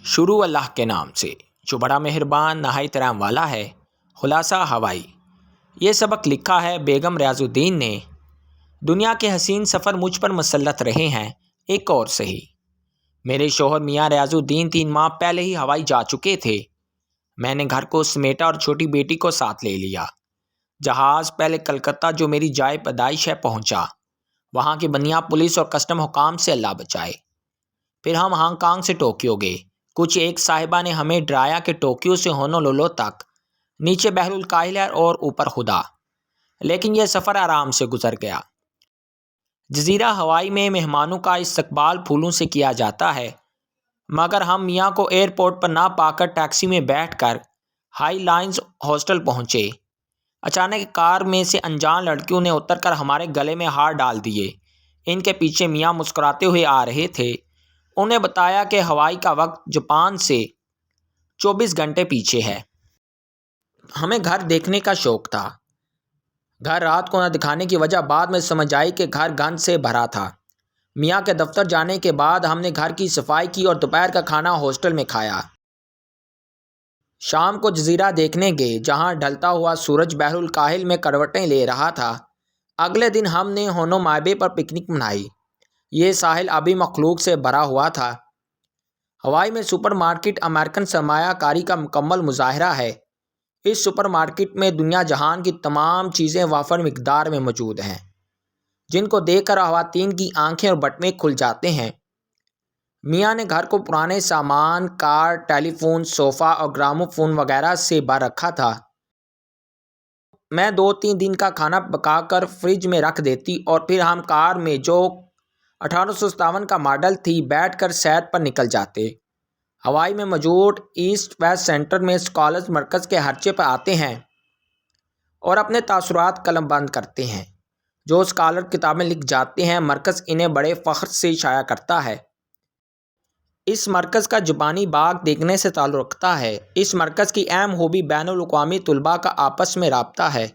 شروع اللہ کے نام سے جو بڑا مہربان نہایت رحم والا ہے۔ خلاصہ ہوائی۔ یہ سبق لکھا ہے بیگم ریاض الدین نے۔ دنیا کے حسین سفر مجھ پر مسلط رہے ہیں، ایک اور صحیح۔ میرے شوہر میاں ریاض الدین 3 ماہ پہلے ہی ہوائی جا چکے تھے۔ میں نے گھر کو سمیٹا اور چھوٹی بیٹی کو ساتھ لے لیا۔ جہاز پہلے کلکتہ جو میری جائے پیدائش ہے پہنچا۔ وہاں کی بنیا پولیس اور کسٹم حکام سے اللہ بچائے۔ پھر ہم ہانگ کانگ سے ٹوکیو گئے۔ کچھ ایک صاحبہ نے ہمیں ڈرایا کہ ٹوکیو سے ہونولولو تک، نیچے بحر الکاہل ہے اور اوپر خدا، لیکن یہ سفر آرام سے گزر گیا۔ جزیرہ ہوائی میں مہمانوں کا استقبال پھولوں سے کیا جاتا ہے، مگر ہم میاں کو ایئرپورٹ پر نہ پا کر ٹیکسی میں بیٹھ کر ہائی لائنز ہاسٹل پہنچے۔ اچانک کار میں سے انجان لڑکیوں نے اتر کر ہمارے گلے میں ہار ڈال دیے۔ ان کے پیچھے میاں مسکراتے ہوئے آ رہے تھے۔ انہیں بتایا کہ ہوائی کا وقت جاپان سے 24 گھنٹے پیچھے ہے۔ ہمیں گھر دیکھنے کا شوق تھا۔ گھر رات کو نہ دکھانے کی وجہ بعد میں سمجھ آئی کہ گھر گند سے بھرا تھا۔ میاں کے دفتر جانے کے بعد ہم نے گھر کی صفائی کی اور دوپہر کا کھانا ہاسٹل میں کھایا۔ شام کو جزیرہ دیکھنے گئے جہاں ڈھلتا ہوا سورج بحر الکاہل میں کروٹیں لے رہا تھا۔ اگلے دن ہم نے ہونومابے پر پکنک منائی۔ یہ ساحل ابھی مخلوق سے بھرا ہوا تھا۔ ہوائی میں سپر مارکیٹ امریکن سرمایہ کاری کا مکمل مظاہرہ ہے۔ اس سپر مارکیٹ میں دنیا جہان کی تمام چیزیں وافر مقدار میں موجود ہیں، جن کو دیکھ کر خواتین کی آنکھیں اور بٹوے کھل جاتے ہیں۔ میاں نے گھر کو پرانے سامان، کار، ٹیلی فون، صوفہ اور گرامو فون وغیرہ سے بھر رکھا تھا۔ میں 2-3 دن کا کھانا پکا کر فریج میں رکھ دیتی اور پھر ہم کار میں جو 1857 کا ماڈل تھی بیٹھ کر سیر پر نکل جاتے۔ ہوائی میں موجود ایسٹ ویسٹ سینٹر میں اسکالرز مرکز کے ہرچے پر آتے ہیں اور اپنے تاثرات قلم بند کرتے ہیں۔ جو اسکالر کتابیں لکھ جاتے ہیں، مرکز انہیں بڑے فخر سے شائع کرتا ہے۔ اس مرکز کا جاپانی باغ دیکھنے سے تعلق رکھتا ہے۔ اس مرکز کی اہم خوبی بین الاقوامی طلباء کا آپس میں رابطہ ہے۔